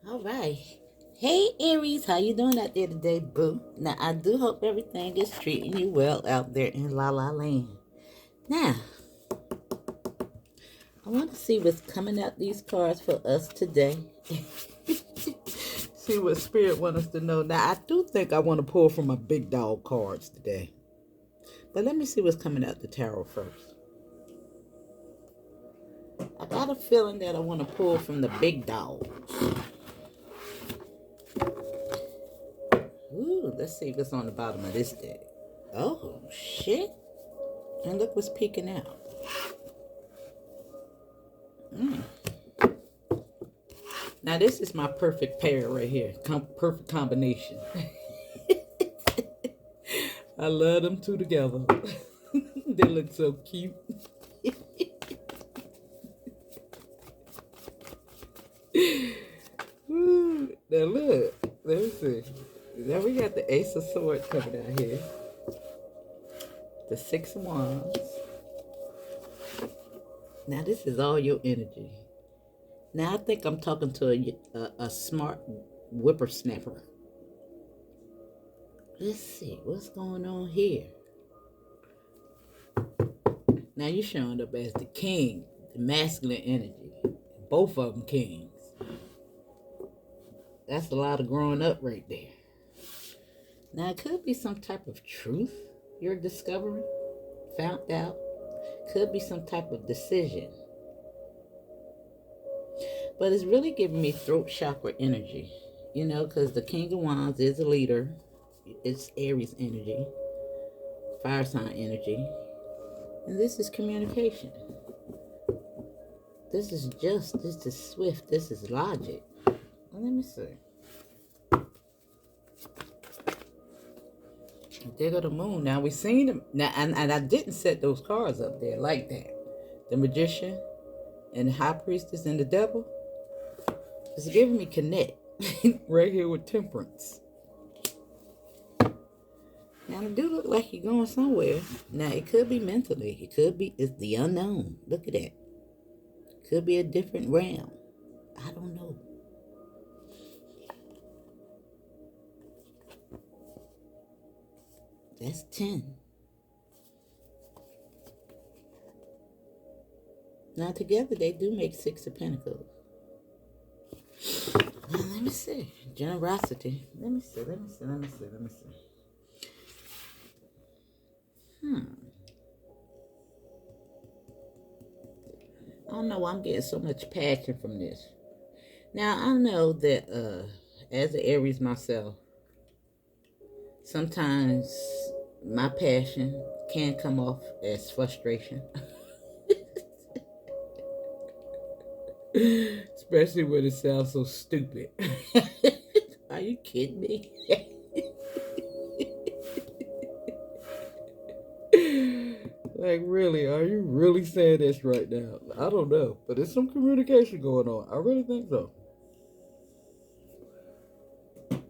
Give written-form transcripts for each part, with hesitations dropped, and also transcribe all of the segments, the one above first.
All right. Hey Aries, how you doing out there today, boo? Now I do hope everything is treating you well out there in La La Land. Now, I want to see what's coming out these cards for us today. See what Spirit wants us to know. Now, I do think I want to pull from my big dog cards today. But let me see what's coming out the tarot first. I got a feeling that I want to pull from the big dogs. Ooh, let's see what's on the bottom of this deck. Oh, shit. And look what's peeking out. Now, this is my perfect pair right here. Perfect combination. I love them two together. They look so cute. Ooh, now look. Let me see. Now we got the Ace of Swords coming out here. The Six of Wands. Now this is all your energy. Now I think I'm talking to a smart whippersnapper. Let's see what's going on here. Now you're showing up as the king, the masculine energy. Both of them kings. That's a lot of growing up right there. Now it could be some type of truth you're discovering, found out. Could be some type of decision. But it's really giving me throat chakra energy. You know, because the King of Wands is a leader. It's Aries energy. Fire sign energy. And this is communication. This is just. This is swift. This is logic. Well, let me see. There go the moon. Now we seen them. Now, and I didn't set those cards up there like that. The Magician and the High Priestess and the Devil. It's giving me connect. Right here with Temperance. Now it do look like you're going somewhere. Now it could be mentally. It could be, it's the unknown. Look at that. Could be a different realm. I don't know. That's 10. Now together they do make 6 of Pentacles. Now let me see. Generosity. Let me see. I don't know why I'm getting so much passion from this. Now I know that as an Aries myself, sometimes my passion can come off as frustration. Especially when it sounds so stupid. Are you kidding me? Like, really, are you really saying this right now? I don't know, but there's some communication going on. I really think so.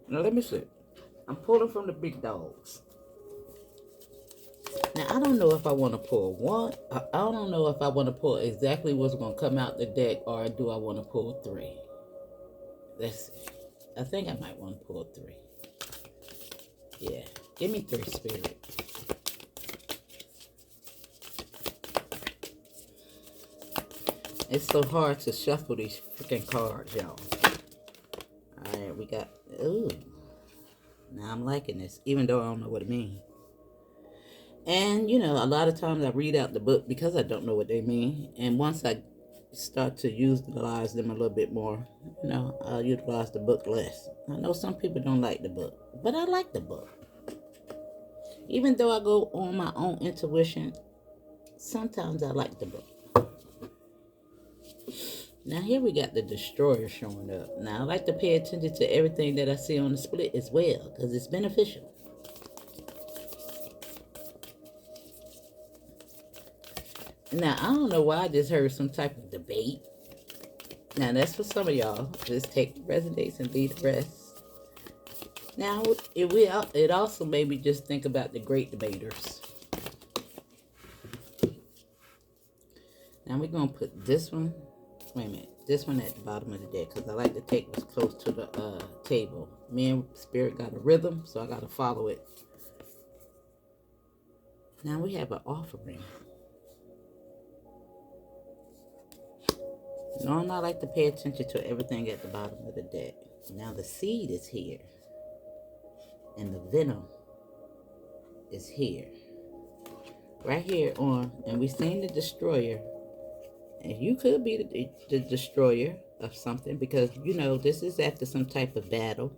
Now, let me see. I'm pulling from the big dogs. Now, I don't know if I want to pull one. I don't know if I want to pull exactly what's going to come out the deck, or do I want to pull 3? Let's see. I think I might want to pull 3. Yeah. Give me 3, Spirit. It's so hard to shuffle these freaking cards, y'all. Alright, we got... Ooh. Now I'm liking this, even though I don't know what it means. And, you know, a lot of times I read out the book because I don't know what they mean. And once I start to utilize them a little bit more, you know, I'll utilize the book less. I know some people don't like the book, but I like the book. Even though I go on my own intuition, sometimes I like the book. Now here we got the Destroyer showing up. Now I like to pay attention to everything that I see on the split as well, because it's beneficial. Now, I don't know why I just heard some type of debate. Now, that's for some of y'all. Just take the resonates and leave the rest. Now, it also made me just think about the great debaters. Now, we're going to put this one Wait a minute. This one at the bottom of the deck, because I like to take what's close to the table. Me and Spirit got a rhythm, so I got to follow it. Now we have an offering. Normally I like to pay attention to everything at the bottom of the deck. Now the seed is here. And the venom is here. Right here on, and we've seen the destroyer. And you could be the destroyer of something, because, you know, this is after some type of battle.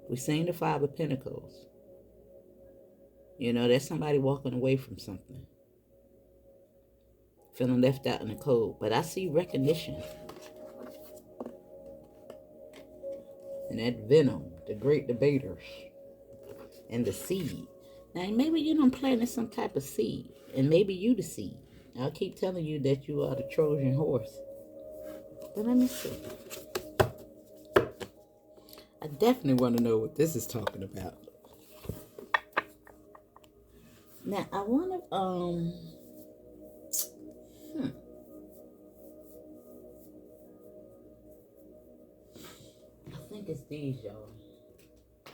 We've seen the Five of Pentacles. You know, there's somebody walking away from something. Feeling left out in the cold. But I see recognition. And that venom, the great debaters. And the seed. Now, maybe you done planted some type of seed. And maybe you the seed. I'll keep telling you that you are the Trojan horse. But let me see. I definitely want to know what this is talking about. Now, I want to, I think it's these, y'all. I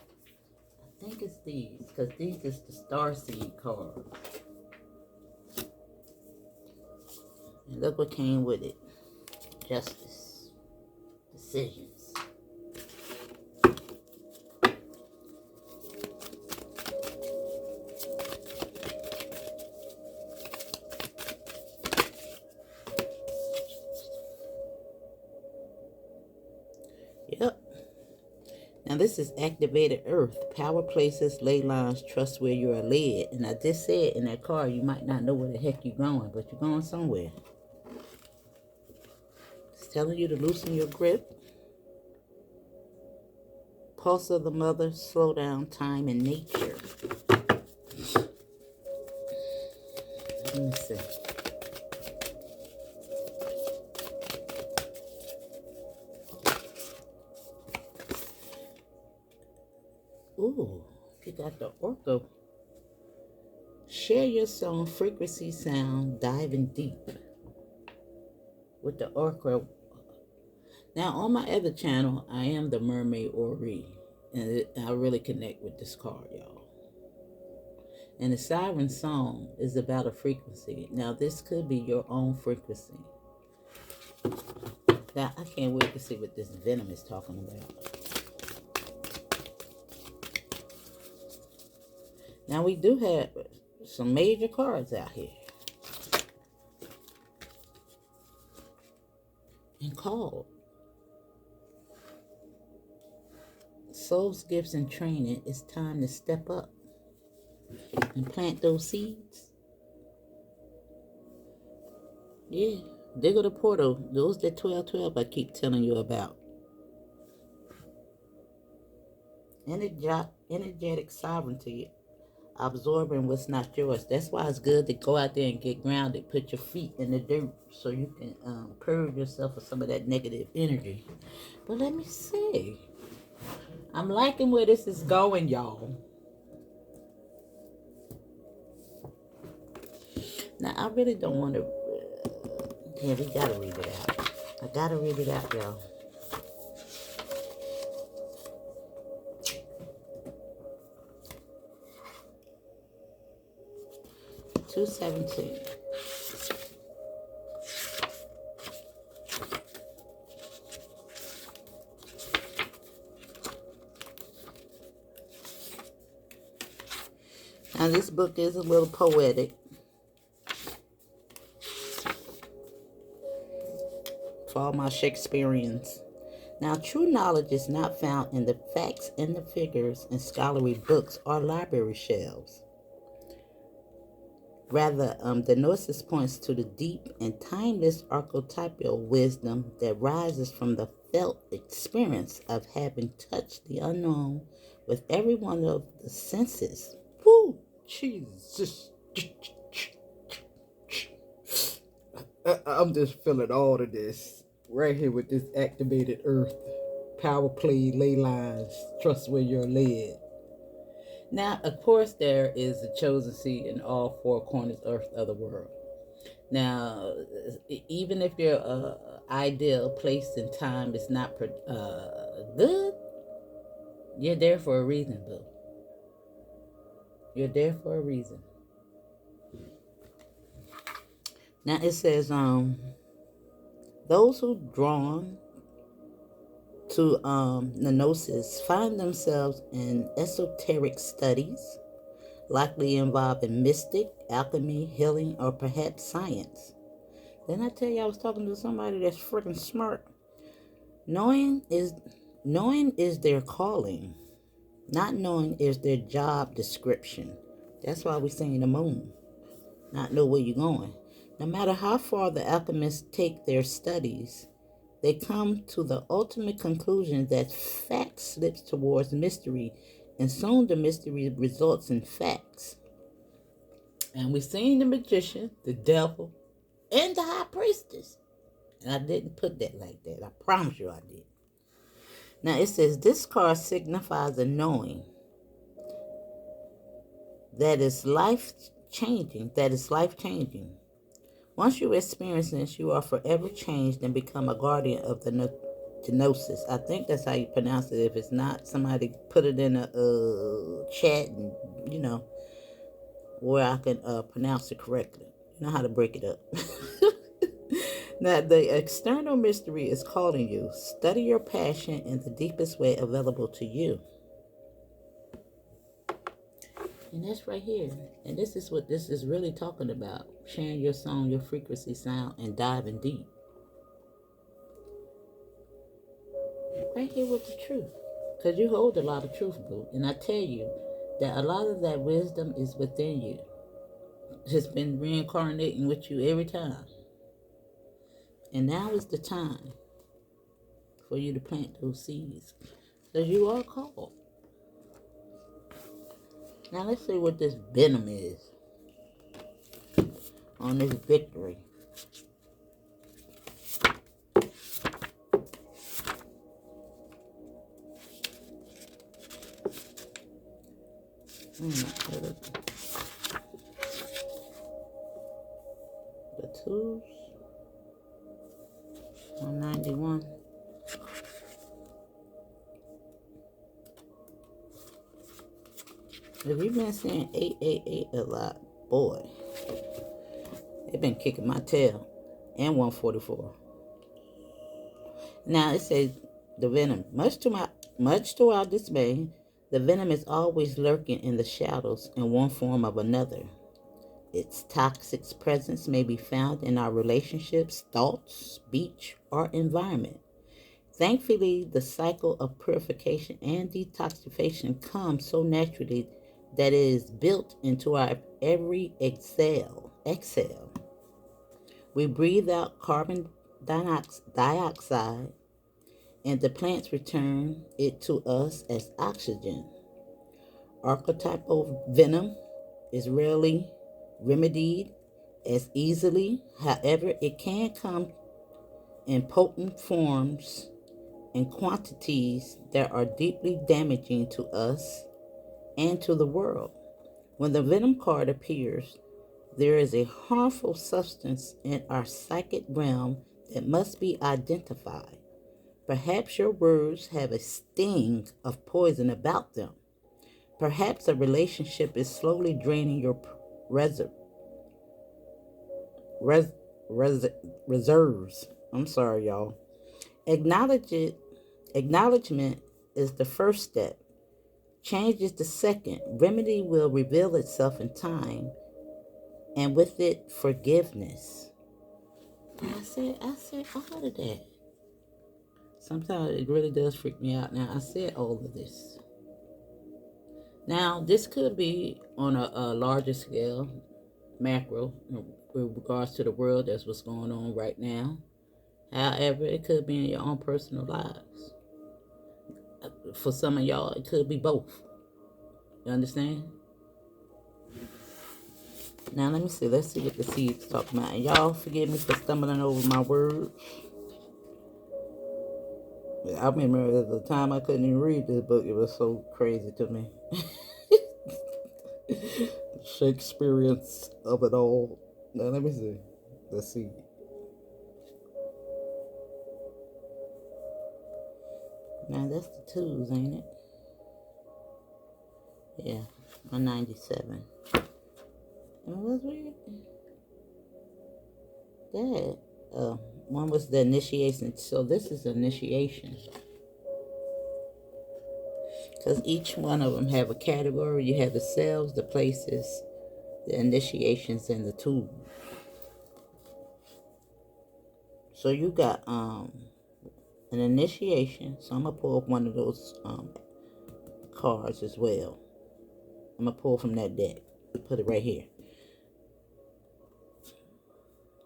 think it's these, because these is the Starseed card. And look what came with it. Justice. Decisions. Yep. Now this is activated earth. Power places, ley lines, trust where you are led. And I just said in that card, you might not know where the heck you're going, but you're going somewhere. It's telling you to loosen your grip. Pulse of the mother, slow down time and nature. Let me see. Ooh, you got the ortho. Share your song, frequency, sound, diving deep with the orca. Now, on my other channel, I am the Mermaid Ori, and I really connect with this card, y'all. And the Siren Song is about a frequency. Now, this could be your own frequency. Now, I can't wait to see what this venom is talking about. Now, we do have some major cards out here. And called Soul's Gifts and Training. It's time to step up and plant those seeds. Yeah, dig the portal. Those that 1212 I keep telling you about. Energetic sovereignty. Absorbing what's not yours. That's why it's good to go out there and get grounded. Put your feet in the dirt so you can purge yourself of some of that negative energy. But let me see. I'm liking where this is going, y'all. Now, I really don't want to... yeah, we gotta read it out. I gotta read it out, y'all. $2.17. Now, this book is a little poetic. For all my Shakespeareans. Now, true knowledge is not found in the facts and the figures in scholarly books or library shelves. Rather, the Gnosis points to the deep and timeless archetypal wisdom that rises from the felt experience of having touched the unknown with every one of the senses. Woo! Jesus. I'm just feeling all of this right here with this activated earth. Power play, ley lines, trust where you're led. Now, of course, there is a chosen seed in all four corners of the world. Now, even if your ideal place and time is not good, you're there for a reason, boo. You're there for a reason. Now it says, those who drawn to gnosis find themselves in esoteric studies, likely involving mystic, alchemy, healing, or perhaps science. Didn't I tell you I was talking to somebody that's freaking smart? Knowing is their calling. Not knowing is their job description. That's why we sing the moon. Not know where you're going. No matter how far the alchemists take their studies, they come to the ultimate conclusion that fact slips towards mystery, and soon the mystery results in facts. And we seen the magician, the devil, and the high priestess. And I didn't put that like that. I promise you I did. Now it says this card signifies a knowing that is life changing. Once you experience this, you are forever changed and become a guardian of the gnosis. I think that's how you pronounce it. If it's not, somebody put it in a chat, and where I can pronounce it correctly. You know how to break it up. Now, the external mystery is calling you. Study your passion in the deepest way available to you. And that's right here. And this is what this is really talking about. Sharing your song, your frequency, sound, and diving deep. Right here with the truth. Because you hold a lot of truth, boo. And I tell you that a lot of that wisdom is within you. It's been reincarnating with you every time. And now is the time for you to plant those seeds. Because you are called. Now let's see what this venom is on this victory. The twos. 191. If you've been saying 888 a lot, boy, they've been kicking my tail. And 144. Now it says the venom. Much to our dismay, the venom is always lurking in the shadows in one form or another. Its toxic presence may be found in our relationships, thoughts, speech, or environment. Thankfully, the cycle of purification and detoxification comes so naturally that it is built into our every exhale. We breathe out carbon dioxide, and the plants return it to us as oxygen. Archetypal venom is rarely remedied as easily. However, it can come in potent forms and quantities that are deeply damaging to us and to the world. When the venom card appears, there is a harmful substance in our psychic realm that must be identified. Perhaps your words have a sting of poison about them. Perhaps a relationship is slowly draining your res- reserves. I'm sorry, y'all. Acknowledgement is the first step. Change is the second. Remedy will reveal itself in time, and with it, forgiveness. I said all of that. Sometimes it really does freak me out. Now, I said all of this. Now, this could be on a larger scale, macro, with regards to the world. That's what's going on right now. However, it could be in your own personal lives. For some of y'all, it could be both. You understand? Now, let me see. Let's see what the seeds talk about. And y'all forgive me for stumbling over my words. I remember at the time I couldn't even read this book. It was so crazy to me. Shakespearean of it all. Now, let me see. Let's see. Now that's the twos, ain't it? Yeah, 197. And what's weird? That. One was the initiation. So this is initiation. Because each one of them have a category. You have the cells, the places, the initiations, and the tools. So you got an initiation. So I'm gonna pull up one of those cards as well. I'm gonna pull from that deck. Put it right here.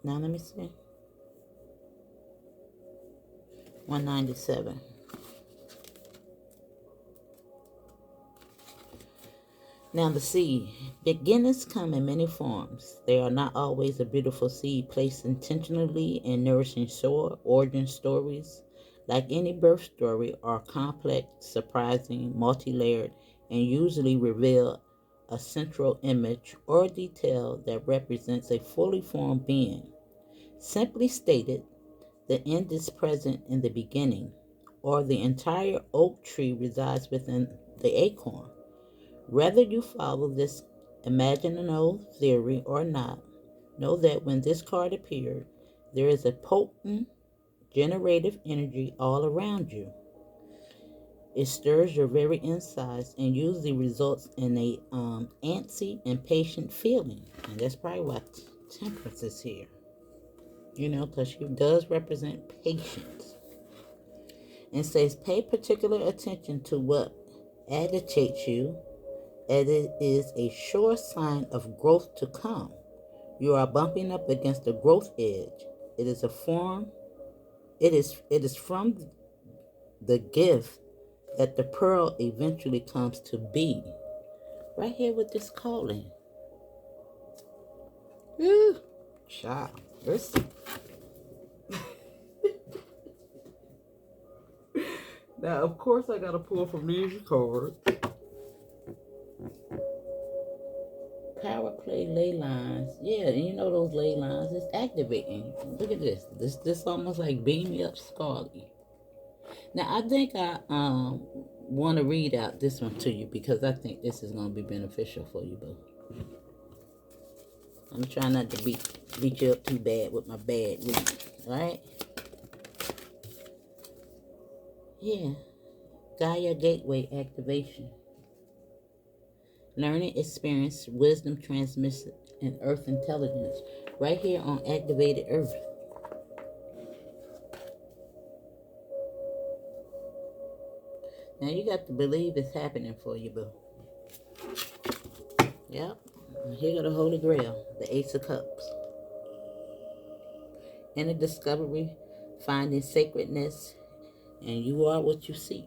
Now let me see. 197. Now the seed. Beginners come in many forms. They are not always a beautiful seed placed intentionally in nourishing soil. Origin stories, like any birth story, are complex, surprising, multi-layered, and usually reveal a central image or detail that represents a fully formed being. Simply stated, the end is present in the beginning, or the entire oak tree resides within the acorn. Whether you follow this imaginal theory or not, know that when this card appeared, there is a potent generative energy all around you. It stirs your very insides and usually results in a antsy, impatient feeling. And that's probably why Temperance is here. You know, because she does represent patience. And says, pay particular attention to what agitates you, as it is a sure sign of growth to come. You are bumping up against the growth edge. It is a form. It is from the gift that the pearl eventually comes to be. Right here with this calling. Woo. Child. Listen. Now, of course, I got to pull from these cards. Power play ley lines. Yeah, and you know those ley lines. It's activating. Look at this. This almost like beam me up Scarly. Now, I think I want to read out this one to you because I think this is going to be beneficial for you, boo. I'm trying not to beat you up too bad with my bad reading. All right? Yeah. Gaia Gateway activation. Learning, experience, wisdom transmission, and earth intelligence. Right here on activated earth. Now you got to believe it's happening for you, boo. Yep. Here go the Holy Grail, the Ace of Cups. Inner discovery, finding sacredness, and you are what you seek.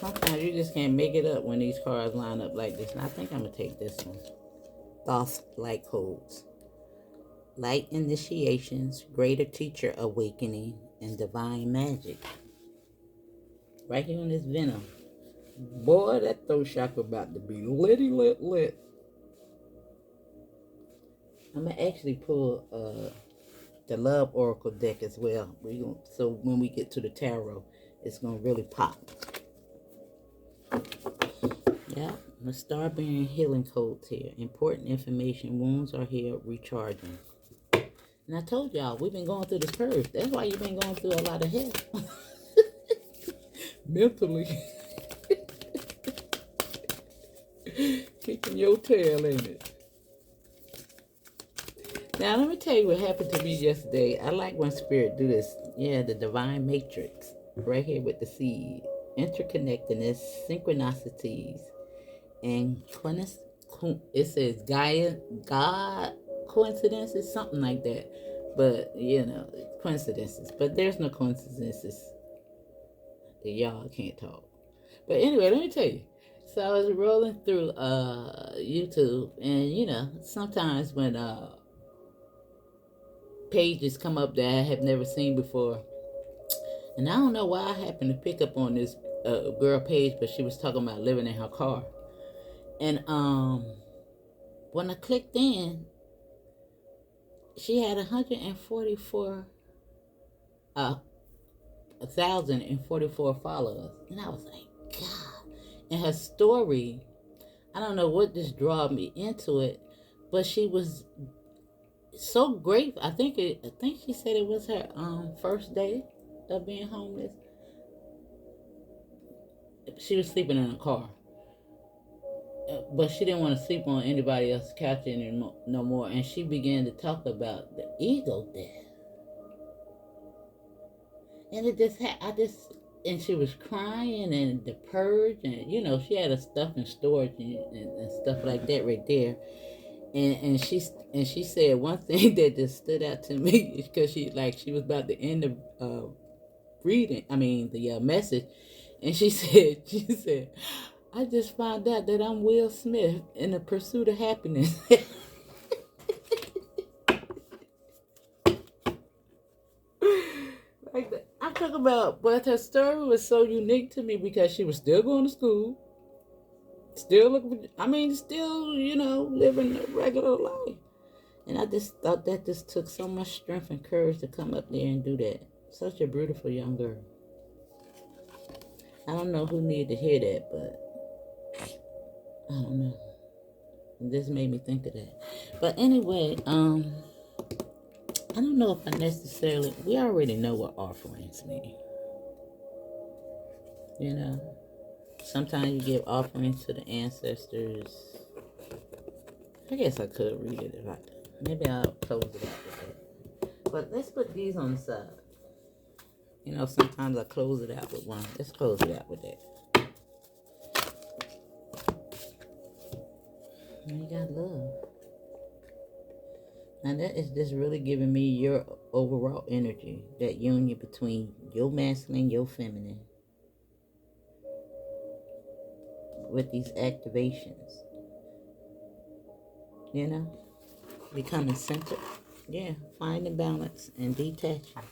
Sometimes you just can't make it up when these cards line up like this. And I think I'm going to take this one. Thoth light codes. Light initiations, greater teacher awakening, and divine magic. Right here on this venom. Boy, that throat chakra about to be litty lit. I'm going to actually pull the Love Oracle deck as well. So when we get to the tarot, it's going to really pop. Yeah, the Star Bearing Healing Codes here. Important information. Wounds are here recharging. And I told y'all, we've been going through this purge. That's why you've been going through a lot of hell. Mentally. Kicking your tail, ain't it? Now, let me tell you what happened to me yesterday. I like when Spirit do this. Yeah, the Divine Matrix. Right here with the seed. Interconnectedness, synchronicities, and it says God coincidences, something like that. But, you know, coincidences. But there's no coincidences. Y'all can't talk. But anyway, let me tell you. So I was rolling through YouTube, and, you know, sometimes when pages come up that I have never seen before, And I don't know why I happened to pick up on this girl page, but she was talking about living in her car. And when I clicked in, she had 1,044 followers. And I was like, God. And her story, I don't know what just drew me into it, but she was so grateful. I think she said it was her first day of being homeless. She was sleeping in a car, but she didn't want to sleep on anybody else's couch anymore, no more. And she began to talk about the ego death, and it just and she was crying and the purge, and she had her stuff in storage and stuff like that right there. And she said one thing that just stood out to me because she was about to end the reading. I mean the message, and she said, I just found out that I'm Will Smith in the pursuit of happiness. Like that. I talk about, but her story was so unique to me because she was still going to school, still living a regular life. And I just thought that just took so much strength and courage to come up there and do that. Such a beautiful young girl. I don't know who needed to hear that, but I don't know. It just made me think of that. But anyway, I don't know if I necessarily, we already know what offerings mean. Sometimes you give offerings to the ancestors. I guess I could read it if I could. Maybe I'll close it out with that. But let's put these on the side. Sometimes I close it out with one. Let's close it out with that. And you got love. Now that is just really giving me your overall energy. That union between your masculine, your feminine. With these activations. Becoming centered. Yeah, finding balance and detaching.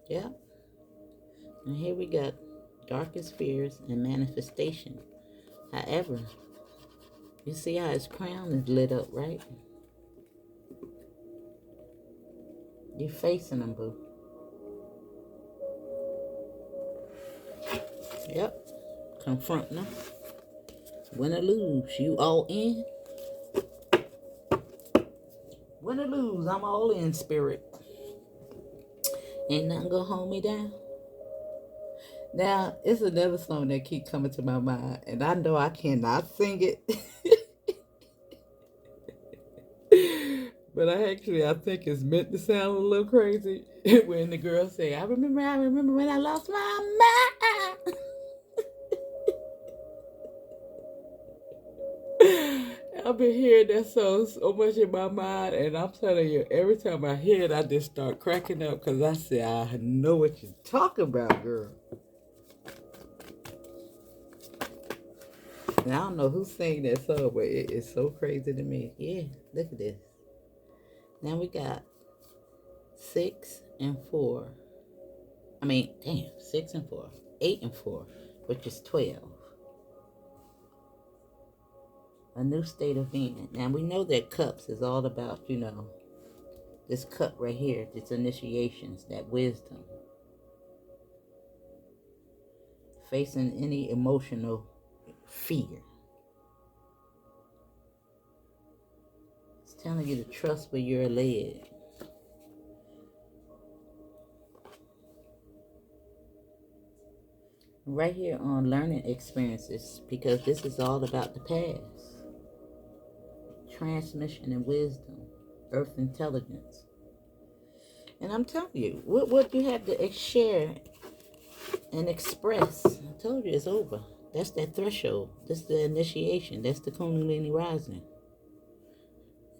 Yeah. And here we got darkest fears and manifestation. However, you see how his crown is lit up, right? You're facing them, boo. Yep. Confronting them. Win or lose, you all in? Win or lose, I'm all in, spirit. Ain't nothing gonna hold me down. Now, it's another song that keep coming to my mind, and I know I cannot sing it. But I think it's meant to sound a little crazy when the girl say, I remember when I lost my mind. I've been hearing that song so much in my mind, and I'm telling you, every time I hear it, I just start cracking up because I say, I know what you're talking about, girl. And I don't know who sang that song, but it is so crazy to me. Yeah, look at this. Now we got 6 and 4. 6 and 4. 8 and 4, which is 12. A new state of being. Now we know that cups is all about, this cup right here, this initiations, that wisdom. Facing any emotional fear. It's telling you to trust where you're led. Right here on learning experiences, because this is all about the past. Transmission and wisdom, earth intelligence. And I'm telling you, what you have to share and express, I told you it's over. That's that threshold. That's the initiation. That's the Kundalini rising.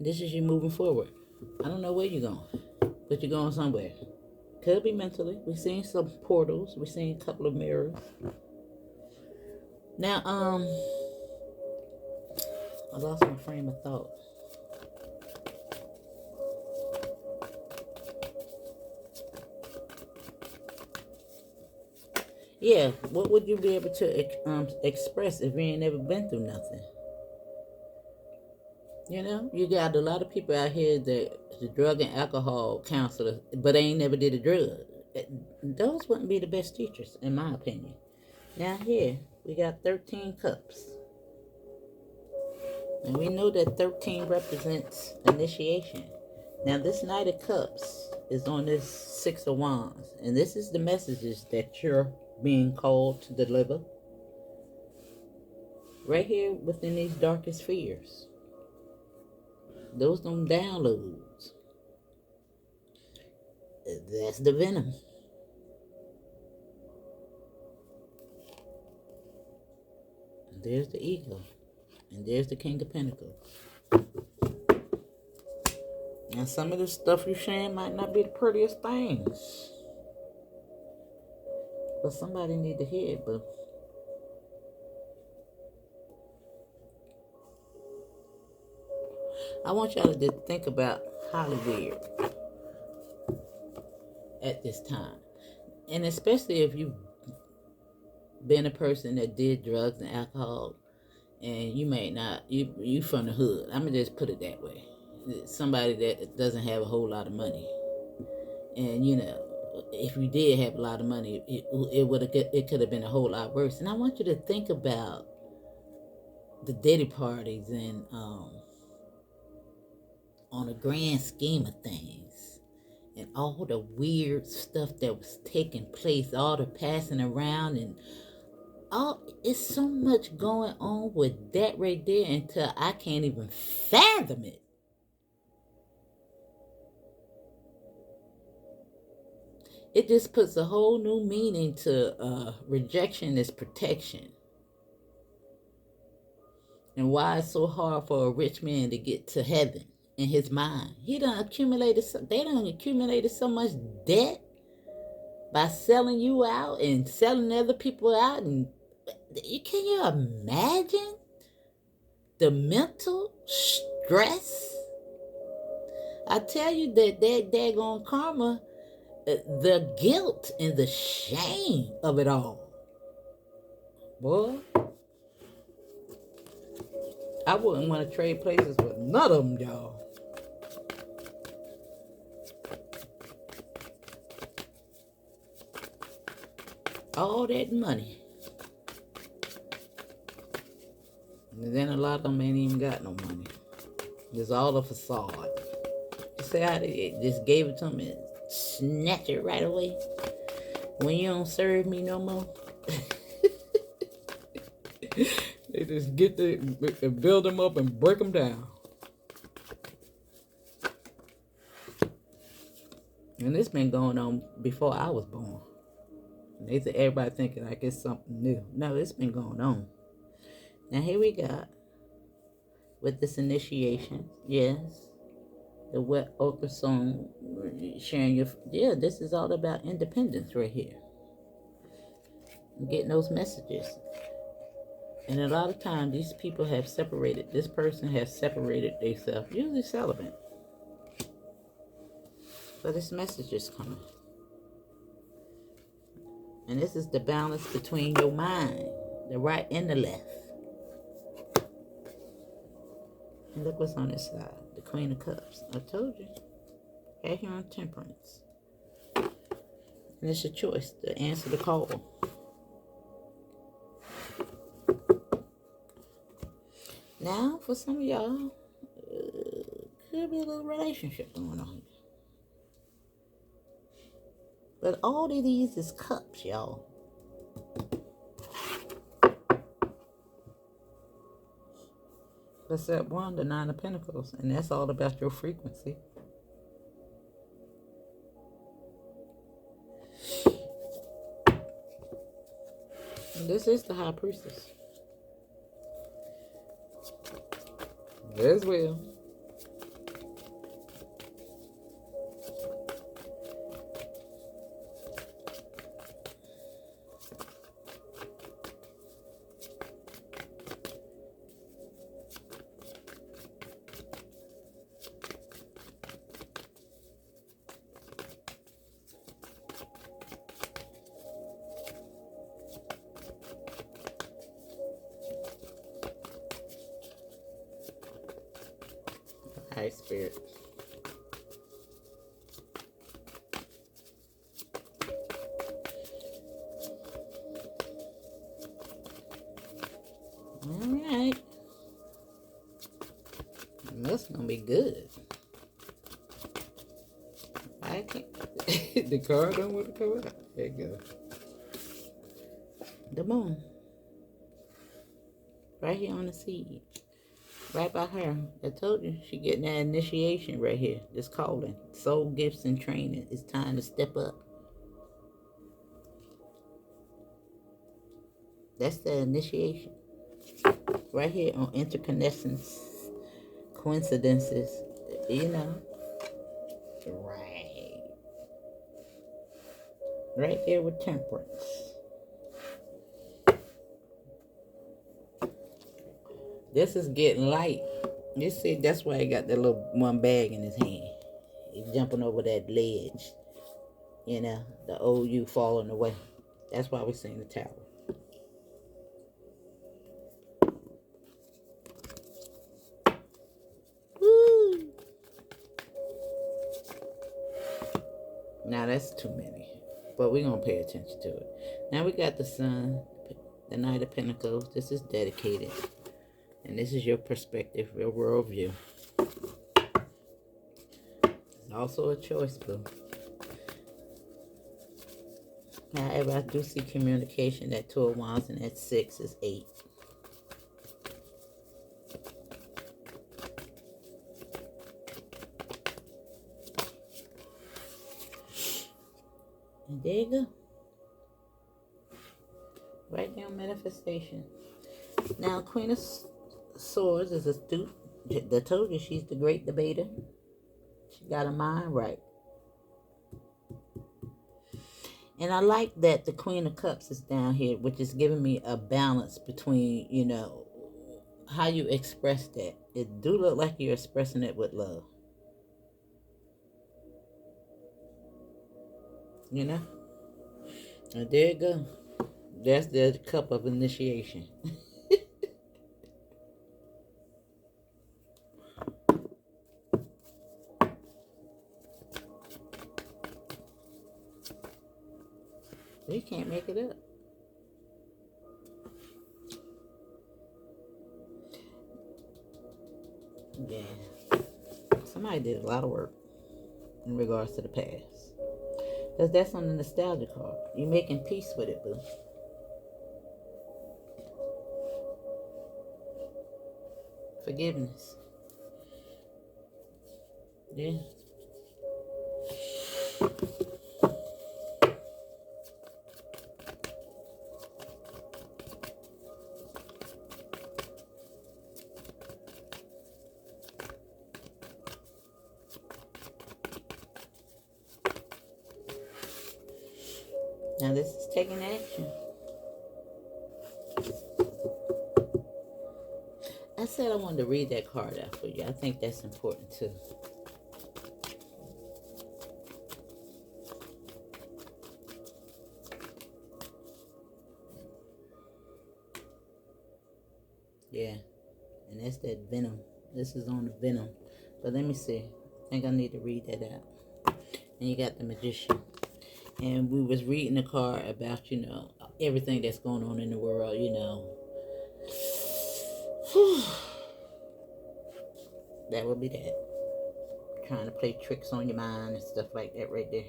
This is you moving forward. I don't know where you're going, but you're going somewhere. Could be mentally. We're seeing some portals. We're seeing a couple of mirrors. Now, I lost my frame of thought. Yeah, what would you be able to express if you ain't never been through nothing? You know, you got a lot of people out here that the drug and alcohol counselors, but they ain't never did a drug. Those wouldn't be the best teachers, in my opinion. Now here, we got 13 cups. And we know that 13 represents initiation. Now this Knight of Cups is on this Six of Wands. And this is the messages that you're being called to deliver. Right here within these darkest fears. Those them downloads. That's the venom. And there's the ego. And there's the King of Pentacles. And some of the stuff you're saying might not be the prettiest things. But somebody need to hear it, but I want y'all to just think about Hollywood at this time. And especially if you've been a person that did drugs and alcohol, and you may not, you from the hood. I'm going to just put it that way. Somebody that doesn't have a whole lot of money. And, you know, if you did have a lot of money, it could have been a whole lot worse. And I want you to think about the Diddy parties and on a grand scheme of things, and all the weird stuff that was taking place, all the passing around, and all, it's so much going on with that right there until I can't even fathom it. It just puts a whole new meaning to rejection is protection. And why it's so hard for a rich man to get to heaven in his mind. They done accumulated so much debt by selling you out and selling other people out. And can you imagine the mental stress? I tell you that daggone karma, the guilt and the shame of it all. Boy, I wouldn't want to trade places with none of them, y'all. All that money. And then a lot of them ain't even got no money. It's all a facade. You see how they just gave it to them and snatch it right away? When you don't serve me no more. They just build them up and break them down. And this been going on before I was born. They said everybody thinking like it's something new. No, it's been going on. Now here we got with this initiation. Yes. The wet ochre song, sharing your, yeah, this is all about independence right here. Getting those messages. And a lot of times these people have separated, this person has separated themselves, usually celibate. But this message is coming. And this is the balance between your mind, the right and the left. And look what's on this side, the Queen of Cups. I told you. Right here on Temperance. And it's your choice to answer the call. Now, for some of y'all, could be a little relationship going on. But all of these is cups, y'all. Except one, the Nine of Pentacles. And that's all about your frequency. And this is the High Priestess. As well. High spirit. Alright. That's gonna be good. I can't. The card don't want to come out. There you go. The moon. Right here on the seed. Right by her. I told you, she getting that initiation right here. This calling. Soul gifts and training. It's time to step up. That's the initiation. Right here on interconnections. Coincidences. You know. Right. Right there with temperance. This is getting light. You see, that's why he got that little one bag in his hand. He's jumping over that ledge. You know, the old you falling away. That's why we're seeing the tower. Woo! Now that's too many. But we're going to pay attention to it. Now we got the sun, the Knight of Pentacles. This is dedicated. And this is your perspective, your worldview. It's also a choice, boo. However, I do see communication. That 2 of Wands and that 6 is 8. And there you go. Right now, manifestation. Now, Queen of Swords is astute. I told you she's the great debater. She got her mind right. And I like that the Queen of Cups is down here, which is giving me a balance between, you know, how you express that. It do look like you're expressing it with love. You know? And there you go. That's the cup of initiation. You can't make it up. Yeah. Somebody did a lot of work in regards to the past. Because that's on the nostalgia card. You're making peace with it, boo. Forgiveness. Yeah. Now this is taking action. I said I wanted to read that card out for you. I think that's important too. Yeah. And that's that venom. This is on the venom. But let me see. I think I need to read that out. And you got the Magician. And we was reading the card about, you know, everything that's going on in the world, you know. That would be that. Trying to play tricks on your mind and stuff like that right there.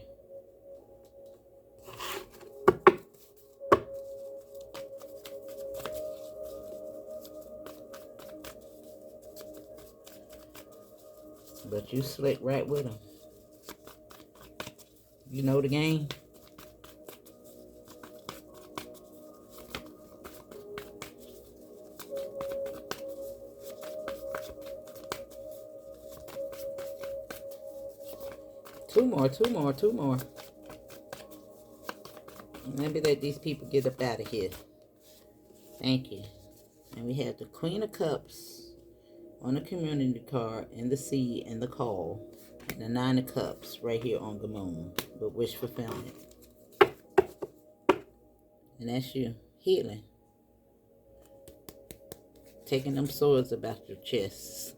But you slick right with them. You know the game. Two more. Let me let these people get up out of here. Thank you. And we have the Queen of Cups on the community card, and the seed, and the call. And the 9 of Cups right here on the moon with wish fulfillment. And that's you. Healing. Taking them swords about your chest.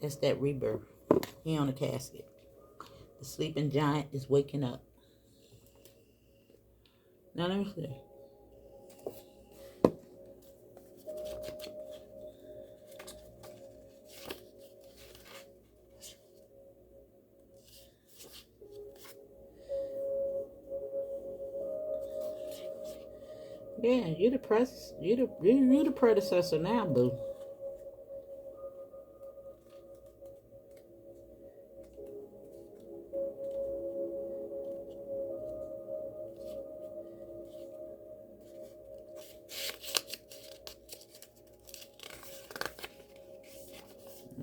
That's that rebirth. He on a casket. The sleeping giant is waking up. Now let me see. Yeah, you the predecessor now, boo.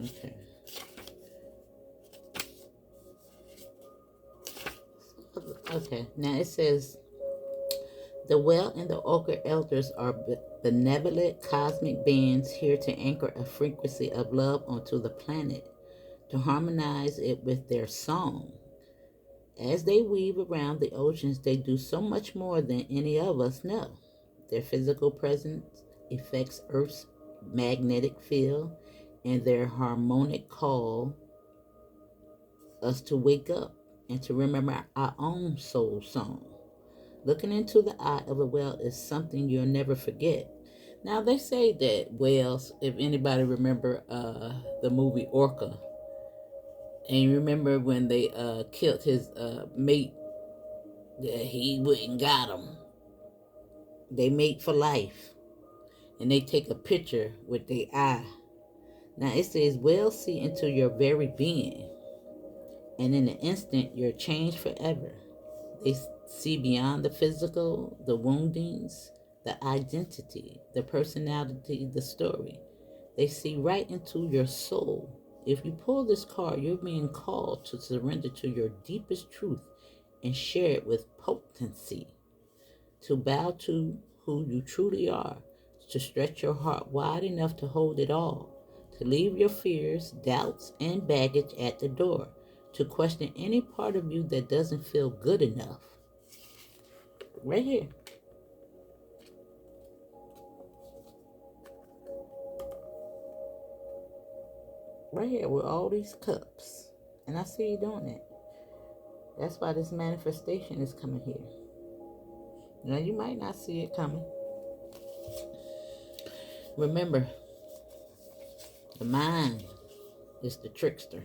Okay. Okay. Now it says the well and the ochre elders are benevolent cosmic beings here to anchor a frequency of love onto the planet, to harmonize it with their song. As they weave around the oceans, they do so much more than any of us know. Their physical presence affects Earth's magnetic field, and their harmonic call us to wake up and to remember our own soul song. Looking into the eye of a whale is something you'll never forget. Now they say that whales, if anybody remember the movie Orca, and you remember when they killed his mate, that he wouldn't got him. They mate for life, and they take a picture with their eye. Now it says whales see into your very being, and in an instant you're changed forever. They see beyond the physical, the woundings, the identity, the personality, the story. They see right into your soul. If you pull this card, you're being called to surrender to your deepest truth and share it with potency, to bow to who you truly are, to stretch your heart wide enough to hold it all, to leave your fears, doubts, and baggage at the door, to question any part of you that doesn't feel good enough. Right here. Right here with all these cups. And I see you doing it. That's why this manifestation is coming here. Now, you might not see it coming. Remember, the mind is the trickster.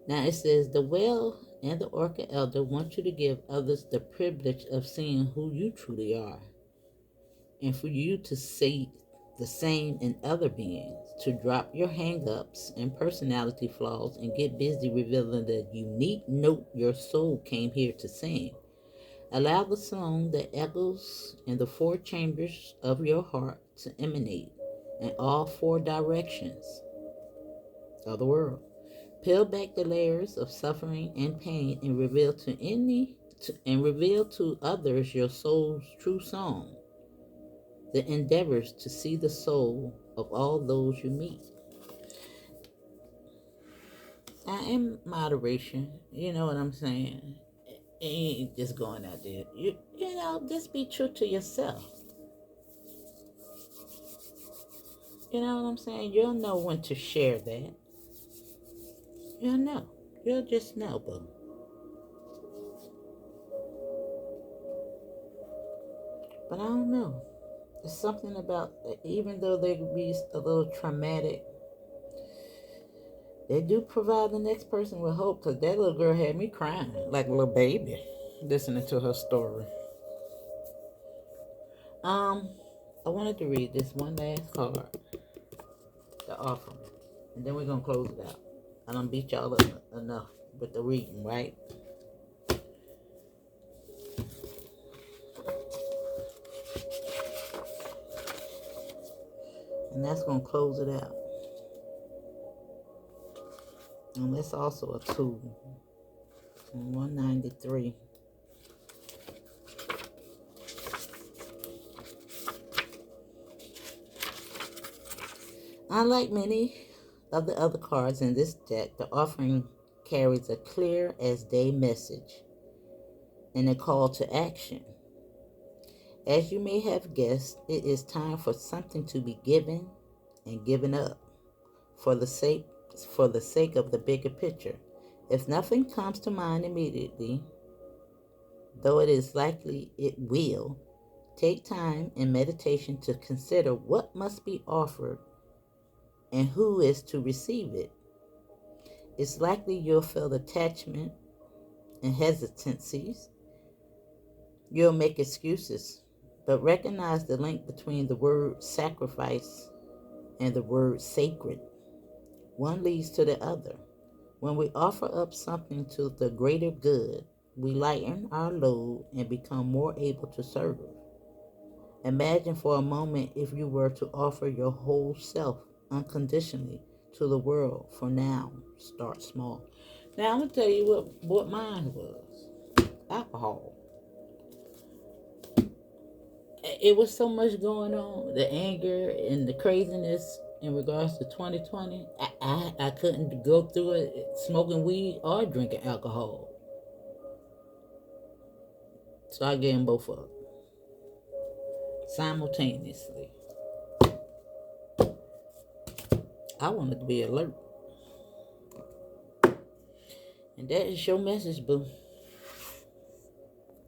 Now, it says, the whale and the orca elder want you to give others the privilege of seeing who you truly are, and for you to see the same in other beings, to drop your hang-ups and personality flaws and get busy revealing the unique note your soul came here to sing. Allow the song that echoes in the four chambers of your heart to emanate in all four directions of the world. Peel back the layers of suffering and pain and reveal to others your soul's true song. The endeavors to see the soul of all those you meet. Now, in moderation, you know what I'm saying? You ain't just going out there. You know, just be true to yourself. You know what I'm saying? You'll know when to share that. You'll know. You'll just know, boo. But I don't know. There's something about, even though they could be a little traumatic, they do provide the next person with hope, because that little girl had me crying like a little baby listening to her story. I wanted to read this one last card, the offering, and then we're going to close it out. I done beat y'all up enough with the reading, right? And that's going to close it out. And that's also a 2. 193. Unlike many of the other cards in this deck, the offering carries a clear as day message and a call to action. As you may have guessed, it is time for something to be given and given up for the for the sake of the bigger picture. If nothing comes to mind immediately, though it is likely it will, take time in meditation to consider what must be offered and who is to receive it. It's likely you'll feel attachment and hesitancies. You'll make excuses, but recognize the link between the word sacrifice and the word sacred. One leads to the other. When we offer up something to the greater good, we lighten our load and become more able to serve. Imagine for a moment if you were to offer your whole self unconditionally to the world. For now, start small. Now I'm gonna tell you what mine was. Alcohol. It was so much going on, the anger and the craziness in regards to 2020. I couldn't go through it smoking weed or drinking alcohol. So I gave them both up simultaneously. I wanted to be alert. And that is your message, boo.